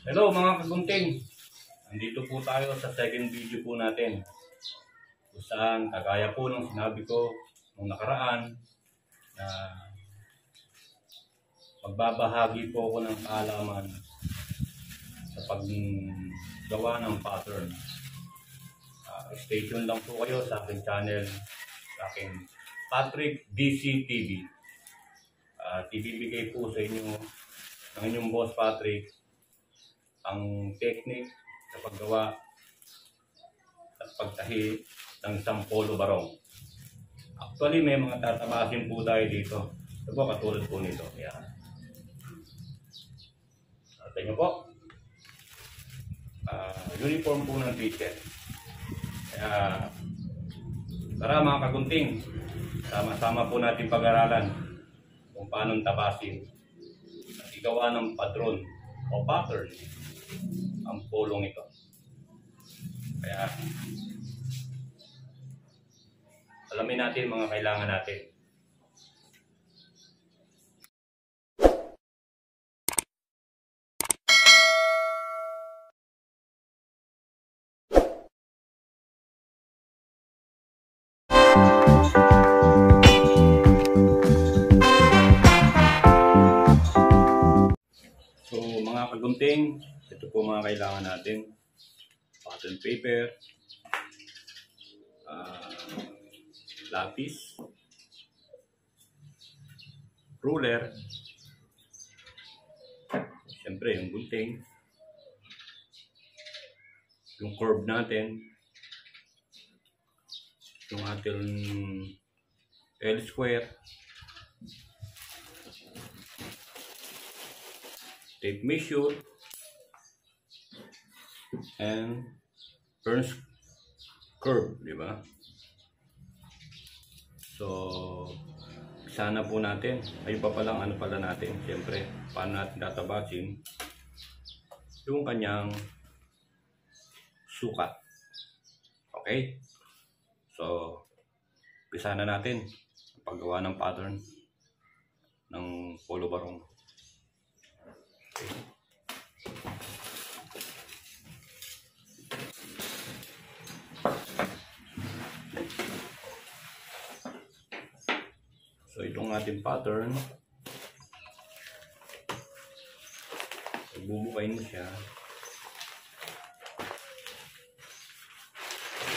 Hello mga kagunting, nandito po tayo sa second video po natin kung saan kagaya po ng sinabi ko nung nakaraan na magbabahagi po ako ng kaalaman sa paggawa ng pattern. Stay tuned lang po kayo sa aking channel, sa aking Patrick DC TV. Ibibigay po sa inyo ng inyong boss Patrick ang technique sa paggawa at pagtahi ng isang polo barong. Actually, may mga tatabasin po tayo dito. Ito po, katulad po nito. Ayan. Ito nyo po. Uniform po ng teacher. Kaya, tara mga kagunting, sama-sama po natin pag-aralan kung paano tabasin at igawa ng patron o pattern ang polong ito. Kaya alamin natin mga kailangan natin. So mga kagunting, ito po mga kailangan natin. Pattern paper, lapis, ruler, siyempre yung gunting, yung curve natin, yung ating L square, tape measure, and Burns curve, di ba? So, sana po natin. Ayun pa palang ano pala natin. Siyempre, paano natin databasin yung kanyang sukat. Okay? So, umpisa na natin ang paggawa ng pattern ng polo barong. Okay. So itong ating pattern, bubukain mo siya,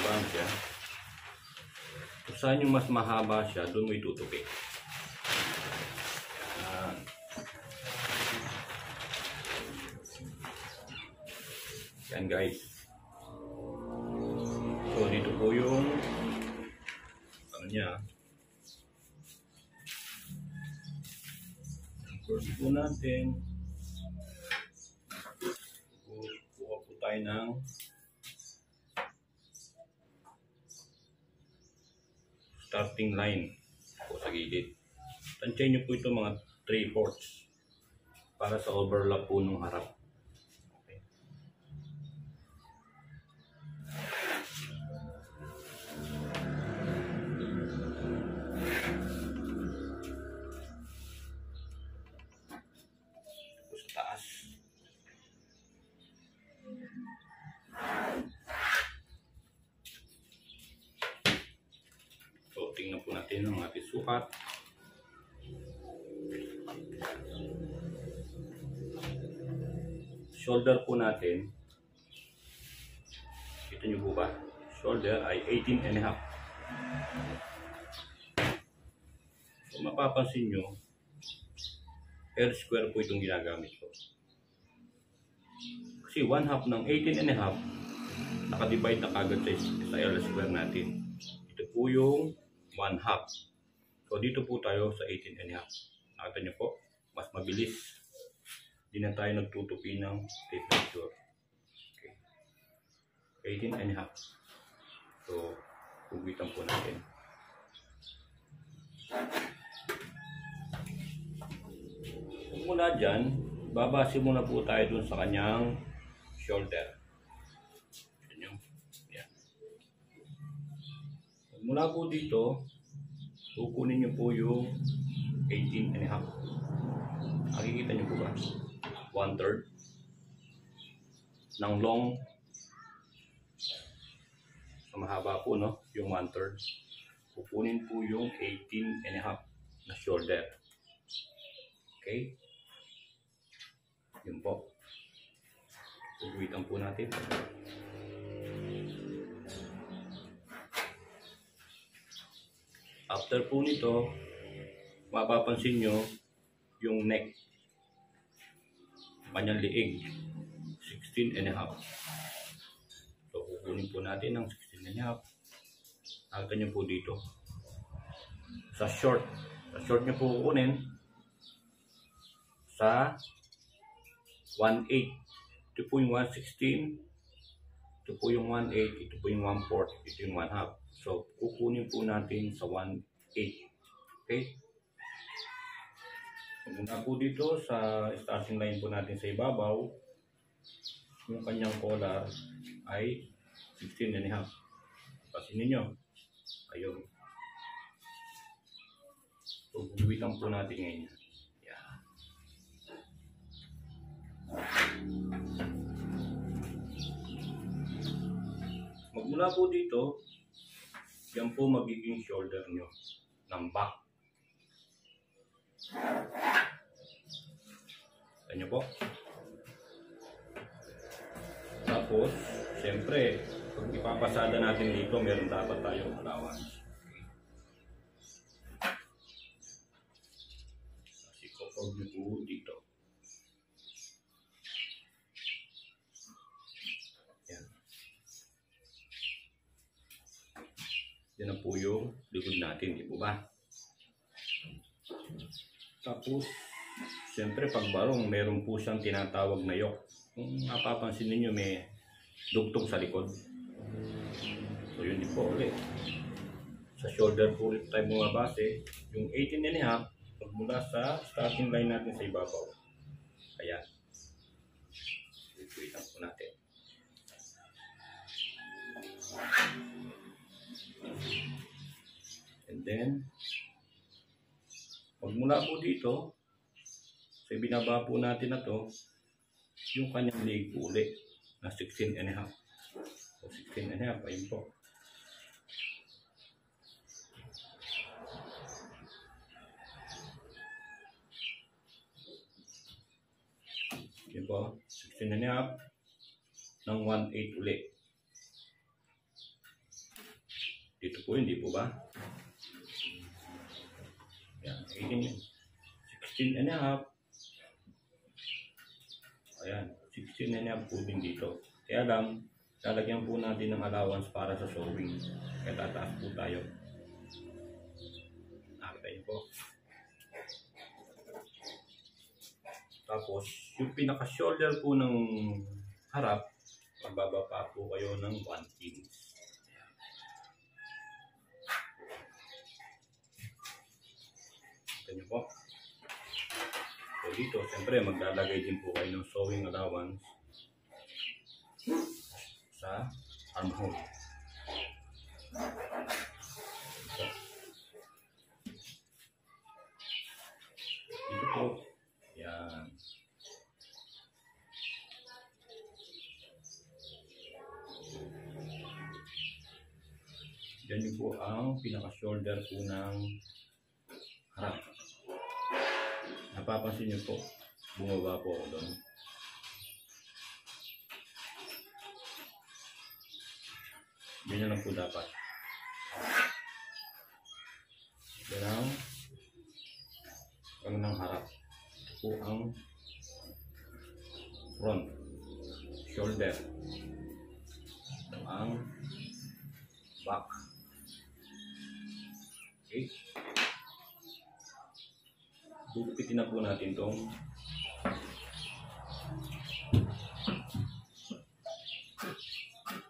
bang siya. Kung saan yung mas mahaba siya, doon mo itutupi. Yan guys. So dito po yung ano niya. First po natin, kuha po tayo ng starting line po sa gilid. Tansyahin nyo po ito mga 3/4 para sa overlap po ng harap. Okay. Taas. So, tingnan po natin ang ating sukat. Shoulder po natin. Kita nyo po ba? Shoulder ay 18.5. So, mapapansin nyo, L square po itong ginagamit ko. Kasi 1/2 ng 18.5 nakadivide na kagad sa L square natin. Ito po yung 1/2. So dito po tayo sa 18.5. Nakita nyo po, mas mabilis. Hindi na tayo nagtutupi ng tape measure. Okay. 18.5. So hugitan po natin. Mula dyan, babase muna po tayo dun sa kanyang shoulder. Yan. Mula po dito, kukunin nyo po yung 18.5. Nakikita nyo po ba? 1/3. ng long. So mahaba po, no? Yung 1/3. Kukunin po yung 18.5 na shoulder. Okay? Yun po. Uwitan po natin. After po nito, mapapansin nyo yung neck. Kanyang liig. 16.5. So, kukunin po natin ng 16.5. Nakita nyo po dito. Sa short. Sa short nyo po kukunin sa 1/8. Ito po yung 1/16. Ito po yung 1/8. Ito po yung 1/4. Ito yung 1/2. So, kukunin po natin sa 1/8. Okay? Muna po dito sa starting line po natin sa ibabaw, yung kanyang collar ay 16.5. Pasin ninyo. Ayun. So, buwitan po natin ngayon. Yan. Magmula po dito, yan po magiging shoulder nyo ng back. Ito nyo po. Tapos, siyempre, pag ipapasada natin dito, meron dapat tayong allowance. Kasi kapag nyo po dito. Yan. Yan na po yung likod natin, di po ba? Tapos, siyempre pag barong, meron po siyang tinatawag na yoke. Kung mapapansin ninyo, may dugtong sa likod. So, yun din po ulit. Sa shoulder po ulit tayo bumabase. Yung 18.5, magmula sa starting line natin sa ibabaw. Ayan. Ituitan po natin. And then, magmula po dito, so binaba po natin na to, yung kanyang leg po ulit na 16.5. So 16.5, ayun po. Yun po, 16.5 ng 1/8 ulit. Dito po, hindi po ba? Yan, 16.5. Ayan, 16.5 po din dito. Kaya lang, lalagyan po natin ng allowance para sa sewing. Kaya tataas po tayo. Nakita niyo po. Tapos, yung pinaka-shoulder po ng harap, magbaba pa po kayo ng 1 inch. Nyo po. So dito, siyempre maglalagay din po kayo ng sewing allowance sa armhole. So, dito po, yan. Yan yung po ang pinaka-shoulder po ng harap. Napapansin niyo po, bumaba po ako doon. Ganyan lang po dapat. Yan ang ng harap. Ito po ang front, shoulder. Ito ang back. Okay. Gugupitin na po natin itong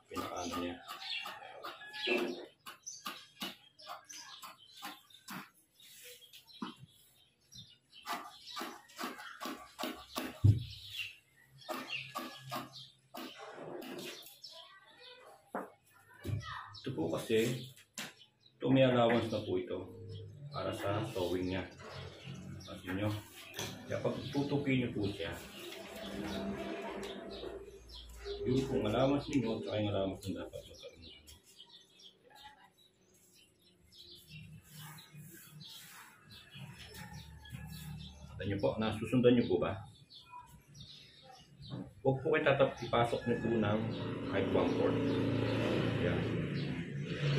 pinakaano niya. Ito po kasi, ito may allowance na po ito para sa sewing niya. Kasi nyo, kaya pag tutukin nyo po siya, Yung kung allowance ninyo, at yung allowance na dapat magkaroon. Kita nyo po, nasusundan nyo po ba? Huwag po kayo ipasok nyo po ng kahit 1/4. Yan.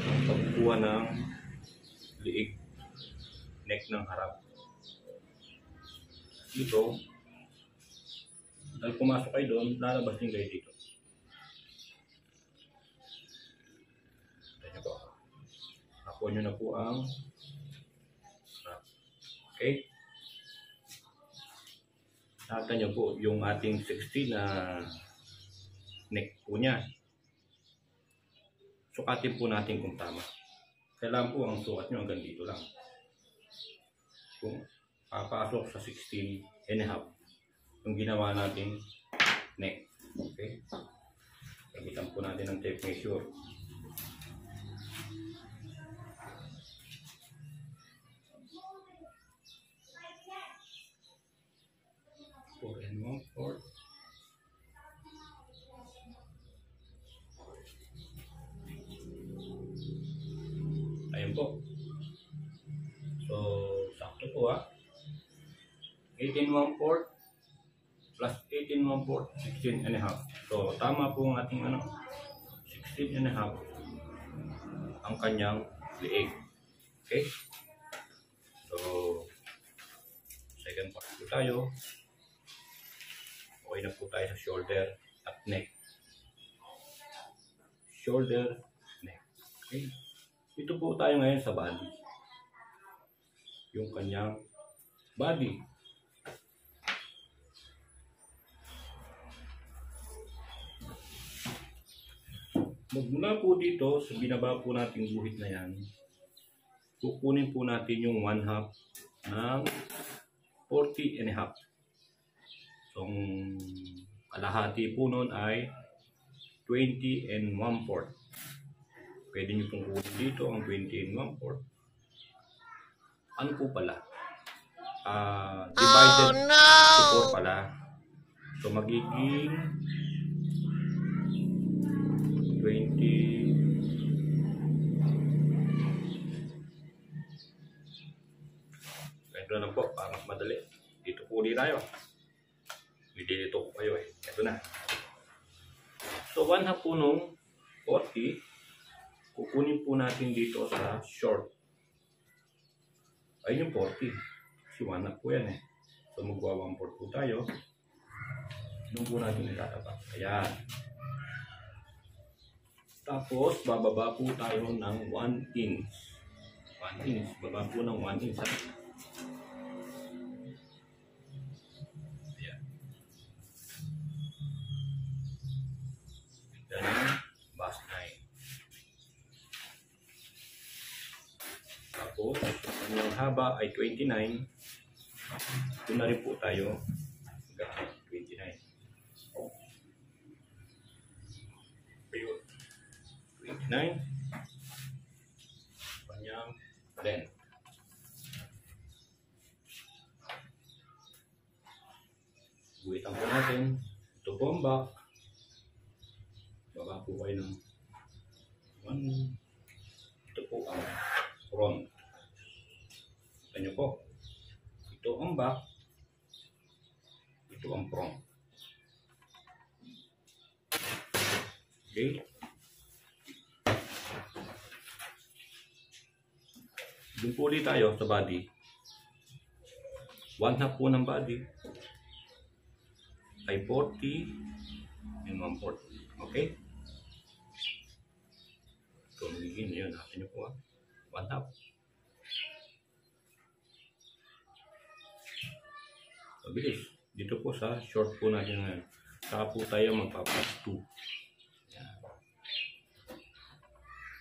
Ang pagkuha ng liig, neck ng harap. Dito, dahil pumasok kayo doon, lalabas din kayo dito. Ito po. Nakuha nyo na po ang harap. Okay? Nakita nyo po yung ating 60 na neck po niya. Sukatin po natin kung tama. Kailangan po ang sukat nyo hanggang dito lang. Kung papasok sa 16.5 yung ginawa natin neck. Okay? Gamitan po natin ng tape measure. Four and 1/4. Ayun po. So, sakto po ha. 18 1/4 plus 18 1/4, 16.5. So, tama po ang ating 16.5 ang kanyang liig. Okay? So, second part po tayo. Okay na po tayo sa shoulder at neck. Shoulder, neck. Okay? Ito po tayo ngayon sa body. Yung kanyang body. Magmula po dito sa binaba po nating guhit na yan, kukunin po natin yung 1/2 ng 40.5. So, ang kalahati po nun ay 20 1/4. Pwede nyo pong kunin dito ang 20 1/4. Ano po pala? Divided to 4 pala. So, magiging 20. Ito na po, para mas madali. Dito po ulit tayo. Dito ko kayo eh. Ito na. So, 1/2 po nung 40, kukunin po natin dito sa short. Ayun yung 40. Kasi 1/2 po yan eh. So, magwa 1/4 po tayo. Doon po natin itatapak. Ayan. Tapos, bababa po tayo ng 1 inch. 1 inch. Baba po ng 1 inch. Ayan. Yan ang bust line. Tapos, ang haba ay 29. Doon na rin po tayo. 29. Ayun. 29. Kanyang length. Guhitan po natin. Ito po ang back. Baba po kayo ng 1. Ito po ang front. Ito nyo po. Ito ang back. Ito ang front. Okay. Doon po ulit tayo sa body. 1/2 po ng body ay 40 and 1/4. Okay? So, magiging yun. Natin nyo po 1/2. Mabilis. Dito po sa short po natin ngayon. Saka po tayo magpapas 2. Yan.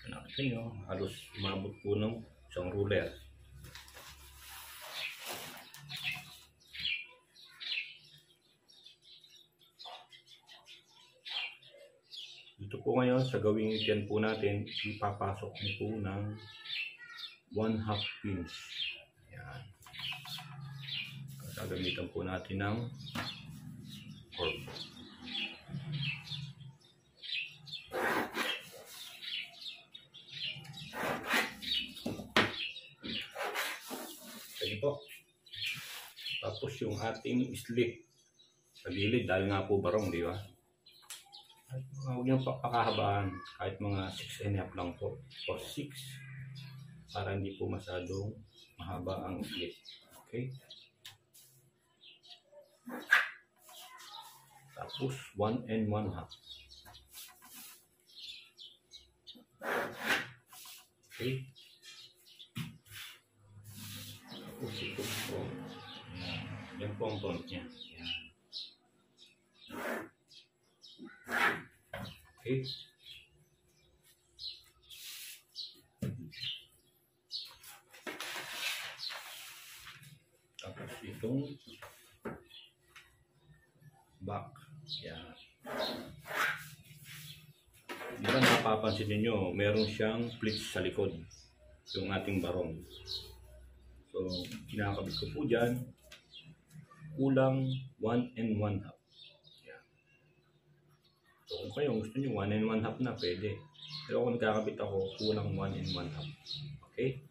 Nakita nyo, halos umabot po ng isang ruler. Dito po ngayon sa gawing dyan po natin, ipapasok nyo po ng 1/2 inch. Yan. Gagamitan po natin ng curve. yung ating slip sa gilid dahil nga po barong, di ba? At huwag nyo pakahabaan, kahit mga 6.5 lang po o 6 para hindi po masyadong mahaba ang slip. Okay? Tapos 1 1/2. Okay? Tapos ito po. Yan po ang front niya. Yan. Okay? Tapos itong back. Yan. Di ba napapansin ninyo, meron siyang pleats sa likod, yung ating barong. So, kinakabit ko po dyan, kulang 1 1/2. Yan. So, kung kayo gusto nyo 1 1/2 na, pwede. Pero kung nagkakabit ako, kulang 1 1/2. Okay?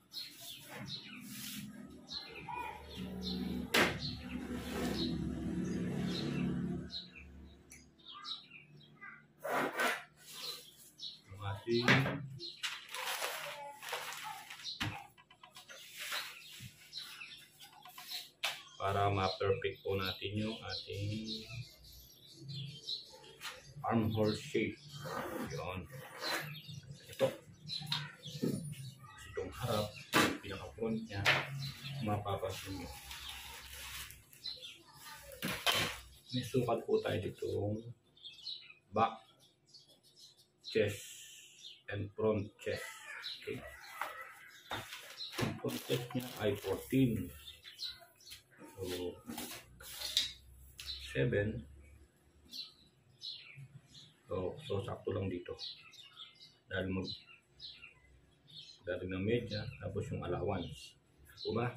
Para ma-perfect po natin yung ating armhole shape. Yun. Ito. Itong harap, pinaka-front niya, mapapansin nyo. May sukat po tayo ditong back, chest, and front chest. Okay. Ang front chest niya ay 14. So, 7. So sakto lang dito. Dahil ng media, tapos yung allowance. Diba?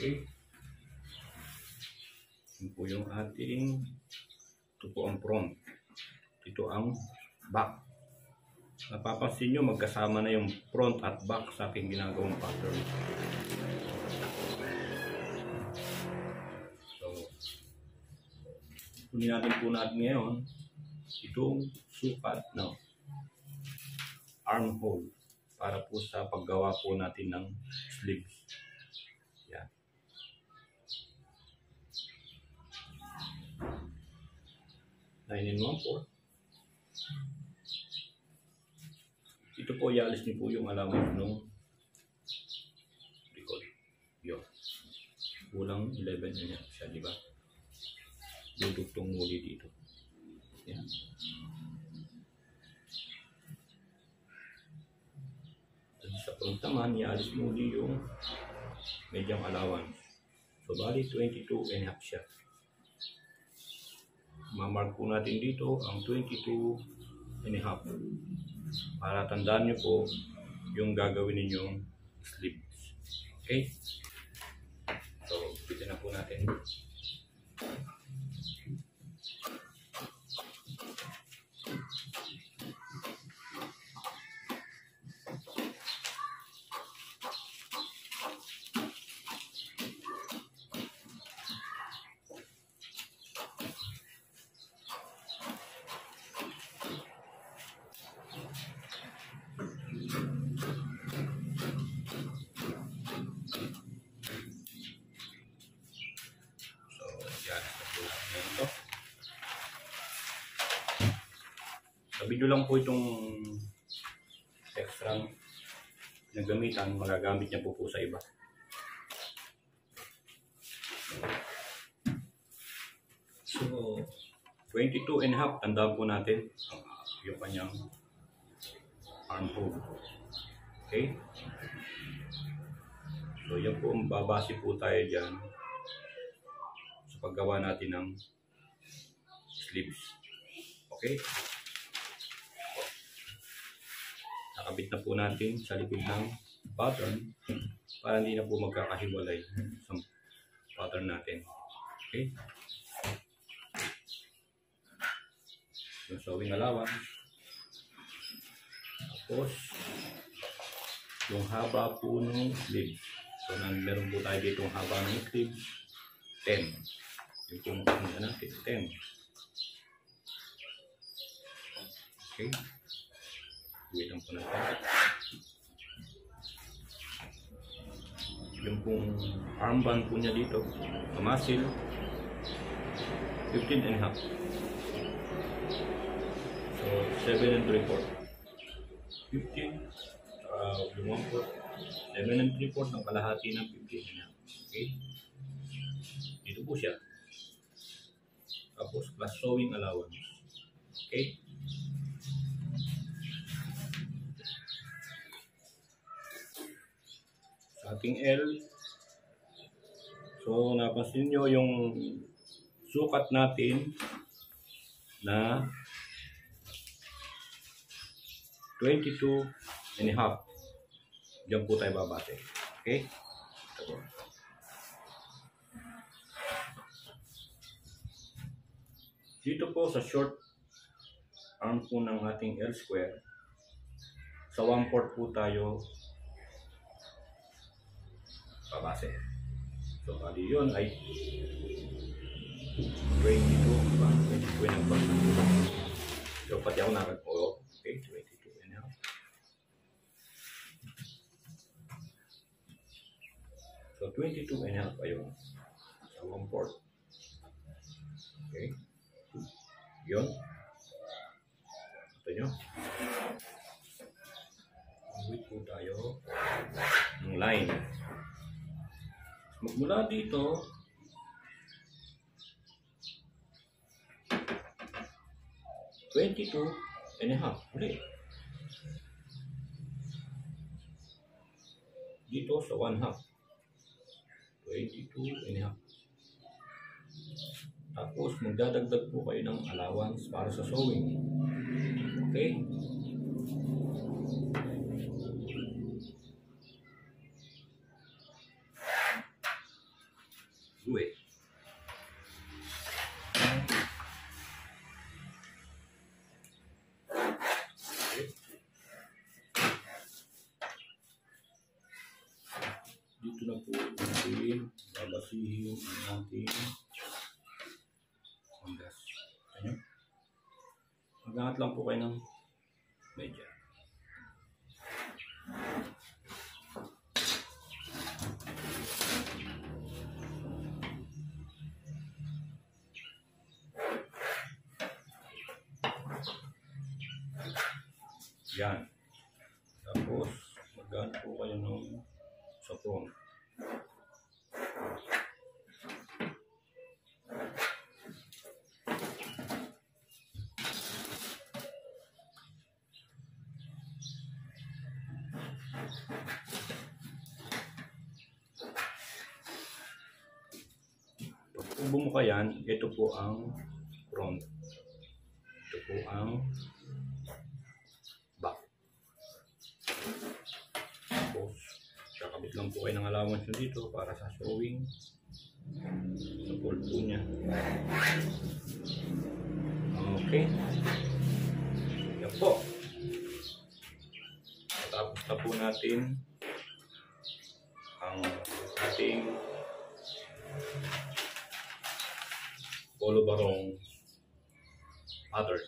Okay. Ito po yung ating, ito po ang front. Ito ang back. Napapansin nyo, magkasama na yung front at back sa aking ginagawang pattern. So, kunin natin po natin ngayon itong sukat na armhole para po sa paggawa po natin ng sleeves. Yan. 9 1/4. Ito po, ialis niyo po yung allowance ng likod. Yun. Kulang 11 na yan siya, di ba? Dudugtong muli dito. Yan. At sa front naman, ialis muli yung medyang allowance. So, bali 22.5 siya. Mamark po natin dito ang 22.5 para tandaan nyo po yung gagawin ninyong sleeves. Okay? So, pwede na po natin. Sa video lang po itong extra na gamitan, magagamit niya po sa iba. So, 22.5, tandaan po natin yung kanyang armhole. Okay? So yan po, babase po tayo dyan sa paggawa natin ng sleeves. Okay? Nakabit na po natin sa likod ng pattern para hindi na po magkakahiwalay sa pattern natin. Okay? Yung sewing allowance. Tapos, yung haba po ng sleeves. So, meron po tayo dito yung haba ng sleeves. 10. Yung po natin, 10. Okay. Wait lang po natin. Yung pong armband po niya dito, sa muscle, 15.5. So, 7 3/4. 15. Yung 1/4. 7 3/4 ng kalahati ng 15.5. Okay? Dito po siya. Tapos, plus sewing allowance. Okay? Sa ating L, so napansin nyo yung sukat natin na 22.5. Diyan po tayo babase. Okay? Ito po. Dito po sa short arm po ng ating L square, sa 1/4 po tayo babase. So, bali yun ay 22. 22.5. So, pati ako nakag-o. Okay, 22.5. So, 22.5 ayun. Sa 1/4. Okay. Yun. Ito nyo. Wait po tayo ng line. Magmula dito, $22.5 ulit. Dito sa 1/2, $22.5. Tapos magdadagdag po kayo ng allowance para sa sewing. Okay? Do it. Dito na po natin babasihin ang ating ondas. Ayan. Mag-angat lang po kayo ng medya. Yan. Tapos, mag-angat po kayo ng sapong. Pag bumuka yan, ito po ang front. Ito po ang back. Tapos, kakabit lang po kayo ng allowance nyo dito para sa sewing. Sa pull po niya. Okay. Yan po. Tapos na po natin ang ating polo barong pattern.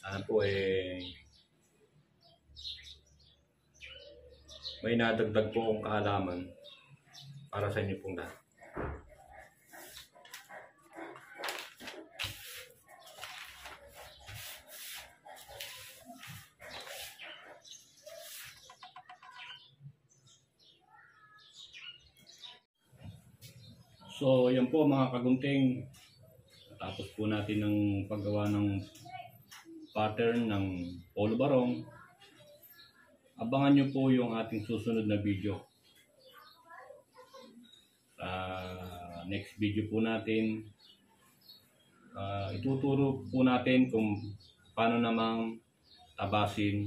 Sana po may nadagdag po akong kaalaman para sa inyo pong lahat. So, yan po mga kagunting. Tapos Pagkatapos po natin ng paggawa ng pattern ng polo barong, abangan nyo po yung ating susunod na video. Sa next video po natin, ituturo po natin kung paano namang tabasin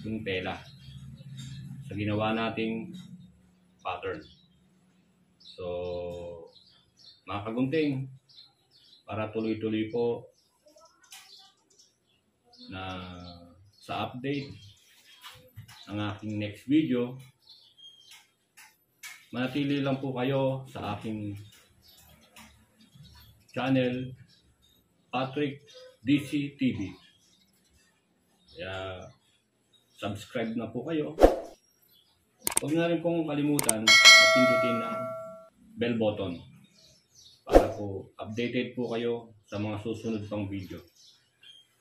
yung tela sa ginawa nating pattern. So, mga kagunting, para tuloy-tuloy po na sa update ng aking next video, manatili lang po kayo sa aking channel, Patrick DC TV. Kaya subscribe na po kayo. Huwag na rin pong kalimutan na pindutin ang bell button para po updated po kayo sa mga susunod pang video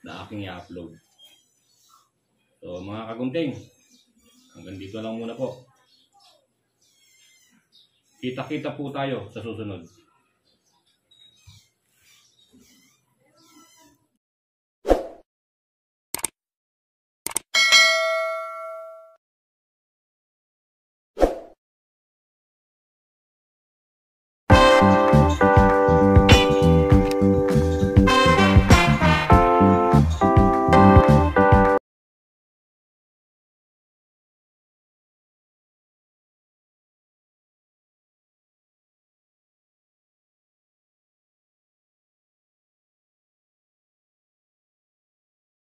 na aking i-upload. So mga kagunting, hanggang dito lang muna po. Kita-kita po tayo sa susunod.